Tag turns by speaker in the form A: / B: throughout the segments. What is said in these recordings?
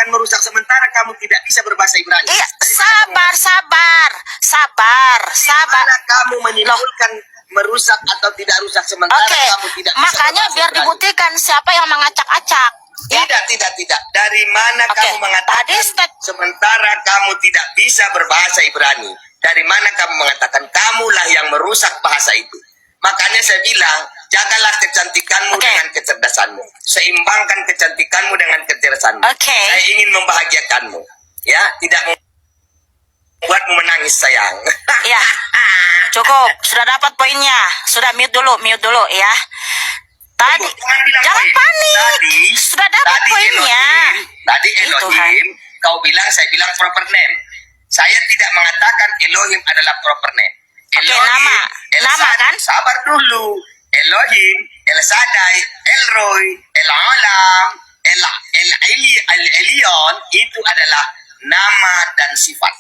A: akan merusak sementara kamu tidak bisa berbahasa Ibrani.
B: Iya, sabar.
A: Mana kamu menimbulkan merusak atau tidak rusak sementara kamu tidak bisa
B: makanya biar
A: Ibrani.
B: dibuktikan siapa yang mengacak-acak.
A: Tidak. Dari mana kamu mengatakan sementara kamu tidak bisa berbahasa Ibrani? Dari mana kamu mengatakan kamulah yang merusak bahasa itu? Makanya saya bilang, jagalah kecantikanmu dengan kecerdasanmu. Seimbangkan kecantikanmu dengan kecerdasanmu. Saya ingin membahagiakanmu. Ya, tidak membuatmu menangis, sayang.
B: Ya, cukup. Sudah dapat poinnya. Sudah mute dulu ya. Tadi, jangan panik. Sudah dapat poinnya.
A: Tadi Elohim, kau bilang, saya bilang proper name. Saya tidak mengatakan Elohim adalah proper name. Elohim,
B: nama kan?
A: Sabar dulu. Elohim, El Shaddai, Elroy, El Alam, El Elyon itu adalah nama dan sifat.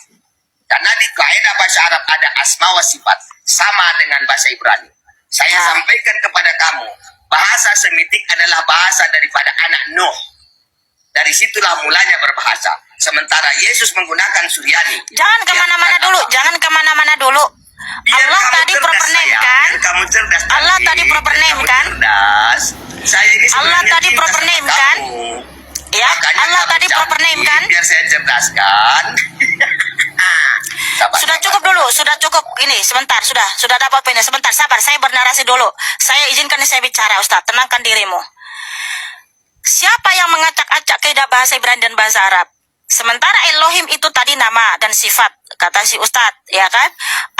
A: Karena di kaidah bahasa Arab ada asma wa sifat sama dengan bahasa Ibrani. Saya sampaikan kepada kamu, bahasa Semitik adalah bahasa daripada anak Nuh. Dari situlah mulanya berbahasa. Sementara Yesus menggunakan Suryani.
B: Jangan kemana-mana dulu. Allah tadi proper name kan?
A: Kamu cerdas.
B: Allah tadi proper name kan?
A: Saya ini
B: Allah tadi proper name kan? Ya, Allah tadi proper name kan?
A: Biar saya cerdaskan.
B: Sudah cukup. Ini sebentar, sudah dapat poinnya. Sebentar, sabar. Saya bernarasi dulu. Saya izinkan saya bicara, Ustaz. Tenangkan dirimu. Siapa yang mengacak-acak kaidah bahasa Ibrani dan bahasa Arab? Sementara Elohim itu tadi nama dan sifat, kata si Ustadz, ya kan?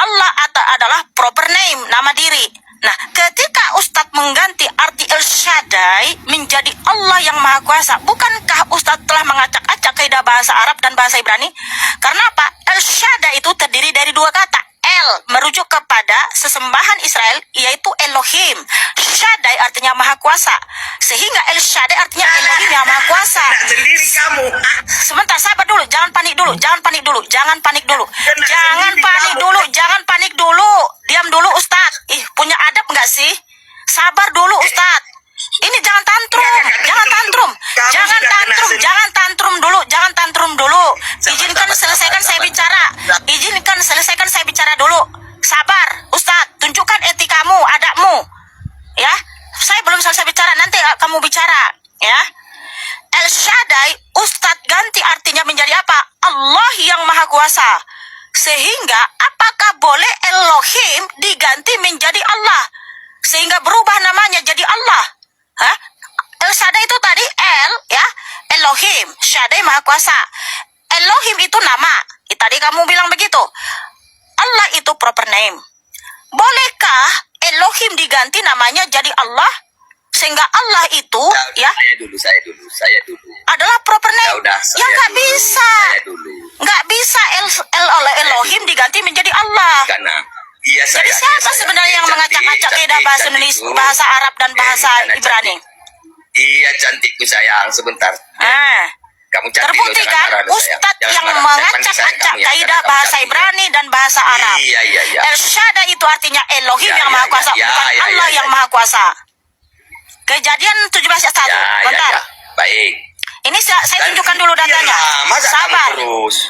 B: Allah adalah proper name, nama diri. Nah, ketika Ustadz mengganti arti El Shaddai menjadi Allah yang Maha Kuasa, bukankah Ustadz telah mengacak-acak kaidah bahasa Arab dan bahasa Ibrani? Karena apa? El Shaddai itu terdiri dari dua kata. El merujuk kepada sesembahan Israel, yaitu Elohim. Shaddai artinya Maha Kuasa. Sehingga El Shaddai artinya Elohim yang Maha Kuasa.
A: Sendiri kamu.
B: Sebentar, sabar dulu. Jangan panik dulu. Jangan panik dulu. Diam dulu, Ustadz. Punya adab nggak sih? Sabar dulu, Ustadz. Ini jangan tantrum. Jangan tantrum dulu. Izinkan selesaikan saya bicara dulu. Sabar, Ustadz. Tunjukkan etikamu, adabmu. Ya, saya belum selesai bicara. Nanti kamu bicara. Ya. El Shaddai, Ustadz ganti artinya menjadi apa? Allah yang Maha Kuasa. Sehingga apakah boleh Elohim diganti menjadi Allah? Sehingga berubah namanya jadi Allah. Hah? El Shaddai itu tadi El, ya. Elohim, Shaddai Maha Kuasa. Elohim itu nama. Tadi kamu bilang begitu. Allah itu proper name. Bolehkah Elohim diganti namanya jadi Allah? Sehingga Allah itu
A: Saya dulu.
B: Adalah proper name.
A: Ya
B: nggak bisa. Nggak bisa Elohim diganti menjadi Allah.
A: Karena
B: jadi siapa sebenarnya yang mengacak-acak kaidah bahasa Indonesia, bahasa Arab dan bahasa Ibrani?
A: Iya, cantikku sayang, sebentar. Kamu cantik.
B: Terbukti kan Ustadz yang mengacak-acak kaidah bahasa Ibrani dan bahasa Arab.
A: Iya.
B: El Shaddai itu artinya Elohim yang Maha Kuasa, bukan Allah yang Maha Kuasa. Kejadian 17 ayat 1. Bentar.
A: Baik.
B: Ini saya tunjukkan dulu datanya. Sabar.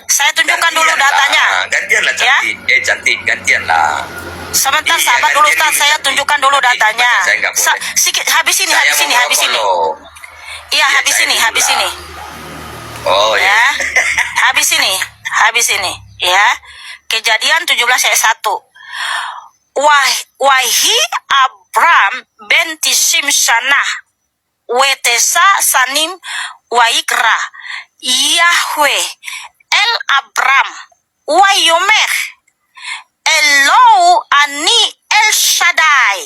B: Saya tunjukkan dulu datanya.
A: Gantianlah cantik. Cantik, gantianlah.
B: Sebentar, sabar dulu Ustaz. Saya tunjukkan dulu datanya. Habis ini. Iya, habis ini.
A: Oh ya.
B: Habis ini. Ya. Kejadian 17 ayat 1. Wahi Abram binti Simshanah wetesa sanim waikra Yahweh El Abram wayomer Elo ani El Shaddai.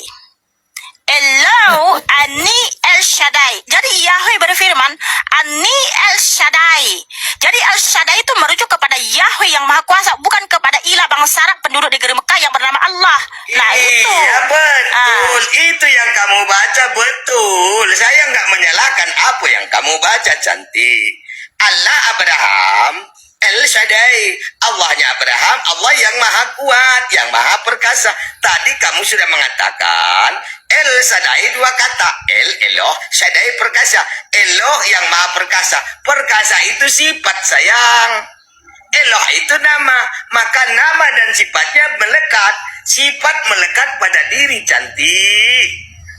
B: Jadi Yahweh berfirman, Ani El Shaddai. Jadi El Shaddai itu merujuk kepada Yahweh yang Maha Kuasa, bukan kepada ilah bangsa Arab penduduk negeri Mekah yang bernama Allah. Nah itu.
A: Iya betul. Itu yang kamu baca betul. Saya nggak menyalahkan apa yang kamu baca, cantik. Allah Abraham, El Shaddai, Allahnya Abraham, Allah yang maha kuat, yang maha perkasa. Tadi kamu sudah mengatakan El Shaddai dua kata. El, Eloh, Shaddai perkasa. Eloh yang maha perkasa. Perkasa itu sifat sayang. Eloh itu nama. Maka nama dan sifatnya melekat. Sifat melekat pada diri, cantik.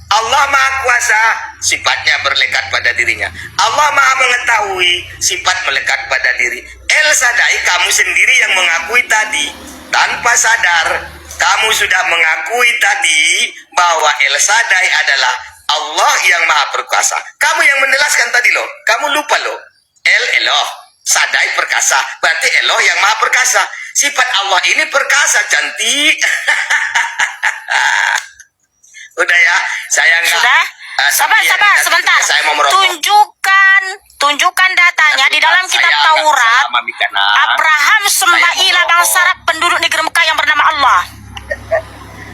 A: Allah maha kuasa, sifatnya berlekat pada dirinya. Allah maha mengetahui, sifat melekat pada diri. El Shaddai, kamu sendiri yang mengakui tadi. Tanpa sadar, kamu sudah mengakui tadi bahwa El Shaddai adalah Allah yang maha perkasa. Kamu yang menjelaskan tadi loh. Kamu lupa loh. Eloh, Shaddai perkasa. Berarti Eloh yang maha perkasa. Sifat Allah ini perkasa, cantik. Udah ya, saya nggak.
B: Sudah? Sabar, sebentar.
A: Saya mau merokok.
B: Tunjukkan datanya di dalam kitab Taurat. Abraham sembah ilah bangsa Arab penduduk negeri Mekah yang bernama Allah.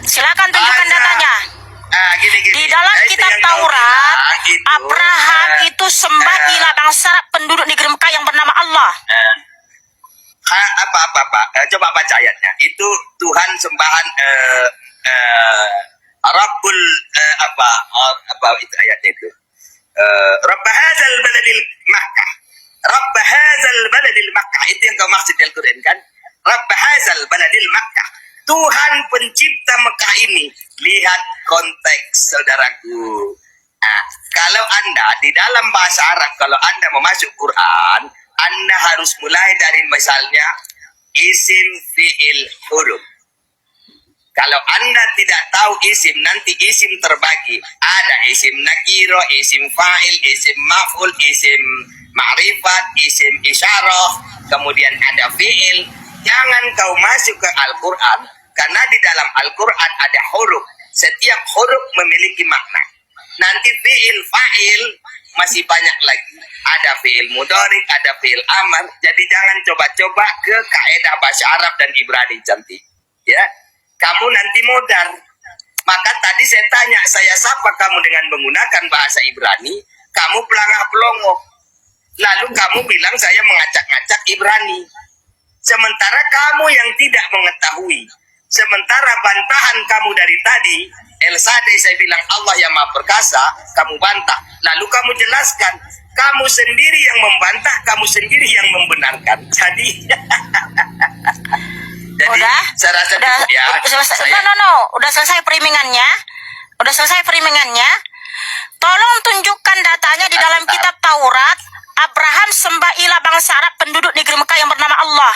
B: Silakan tunjukkan datanya. Di dalam kitab Taurat, Abraham itu sembah ilah bangsa Arab penduduk negeri Mekah yang bernama Allah.
A: Coba baca ayatnya. Itu Tuhan sembahan Rabbul apa itu ayatnya itu. Rabb hadzal baladil Makkah. Rabb hadzal baladil Makkah, itu yang kau maksud di Al-Qur'an kan? Rabb hadzal baladil Makkah. Tuhan pencipta Mekah ini. Lihat konteks, saudaraku. Nah, kalau Anda di dalam bahasa Arab, kalau Anda mau masuk Quran, Anda harus mulai dari misalnya isim, fi'il, huruf. Kalau Anda tidak tahu isim, nanti isim terbagi. Ada isim nakiro, isim fa'il, isim maf'ul, isim ma'rifat, isim isyarah, kemudian ada fi'il. Jangan kau masuk ke Al-Quran, karena di dalam Al-Quran ada huruf. Setiap huruf memiliki makna. Nanti fi'il, fa'il, masih banyak lagi. Ada fi'il mudhari, ada fi'il amar. Jadi jangan coba-coba ke kaidah bahasa Arab dan Ibrani, cantik. Ya. Kamu nanti modar. Maka tadi saya tanya, saya sapa kamu dengan menggunakan bahasa Ibrani, kamu pelangak-pelongok. Lalu kamu bilang saya mengacak-ngacak Ibrani. Sementara kamu yang tidak mengetahui. Sementara bantahan kamu dari tadi, El Shaddai saya bilang Allah yang maha perkasa, kamu bantah. Lalu kamu jelaskan, kamu sendiri yang membantah, kamu sendiri yang membenarkan. Jadi
B: udah,
A: saya rasa
B: udah,
A: cukup ya.
B: Udah selesai perimingannya. Tolong tunjukkan datanya di dalam kitab Taurat. Abraham sembah ilah bangsa Arab penduduk negeri Mekah yang bernama Allah.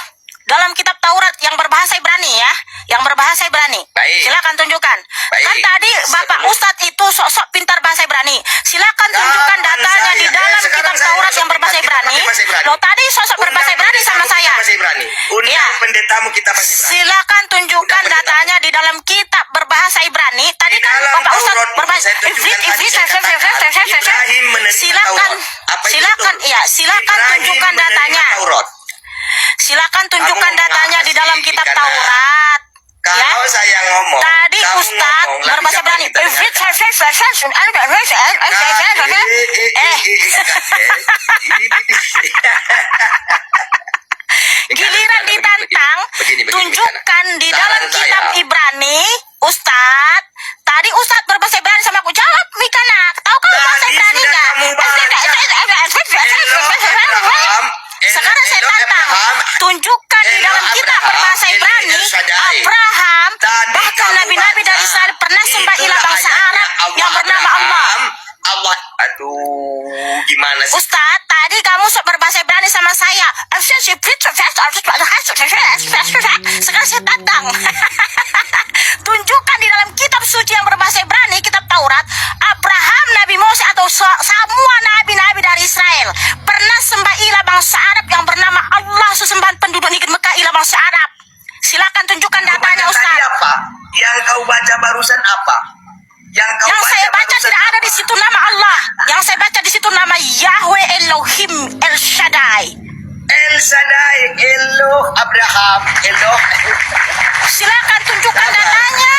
B: Dalam kitab Taurat yang berbahasa Ibrani ya,
A: Baik.
B: Silakan tunjukkan.
A: Baik.
B: Kan tadi Bapak Ustadz itu sok-sok pintar bahasa Ibrani. Silakan tunjukkan datanya di dalam kitab Taurat yang berbahasa Ibrani. Lo tadi sok-sok berbahasa Ibrani sama saya.
A: Ya. Pendetamu kita bahasa Ibrani.
B: Silakan tunjukkan datanya di dalam kitab berbahasa Ibrani. Tadi kan Bapak Ustadz berbahasa Silakan tunjukkan datanya. Silakan tunjukkan datanya di dalam kitab Taurat.
A: Kalau saya ngomong,
B: tadi Ustadz berbahasa Ibrani. Giliran ditantang, tunjukkan di dalam kitab Ibrani, Ustadz. Tadi Ustadz berbahasa Ibrani sama aku. Jawab, Mikana. Tahu kamu bahasa Ibrani nggak? Sekarang saya tantang, tunjukkan di dalam kitab berbahasa Ibrani, Abraham, bahkan nabi-nabi dari Israel pernah sembah ilah bangsa Arab yang bernama Allah.
A: Aduh, gimana sih?
B: Ustadz, tadi kamu berbahasa Ibrani sama saya. Sekarang saya tantang. Tunjukkan di dalam kitab suci yang berbahasa Ibrani, kitab Taurat, Abraham, Nabi Musa atau semua nabi-nabi dari Israel pernah sembah ilah bangsa Arab yang bernama Allah, sesembahan penduduk negeri Mekah ilah bangsa Arab. Silakan tunjukkan datanya, Ustaz.
A: Apa? Yang kau baca barusan apa? Yang
B: saya baca tidak ada di situ nama Allah. Yang saya baca di situ nama Yahweh Elohim El Shaddai.
A: El Shaddai, Eloh Abraham, Eloh.
B: Silakan tunjukkan datanya.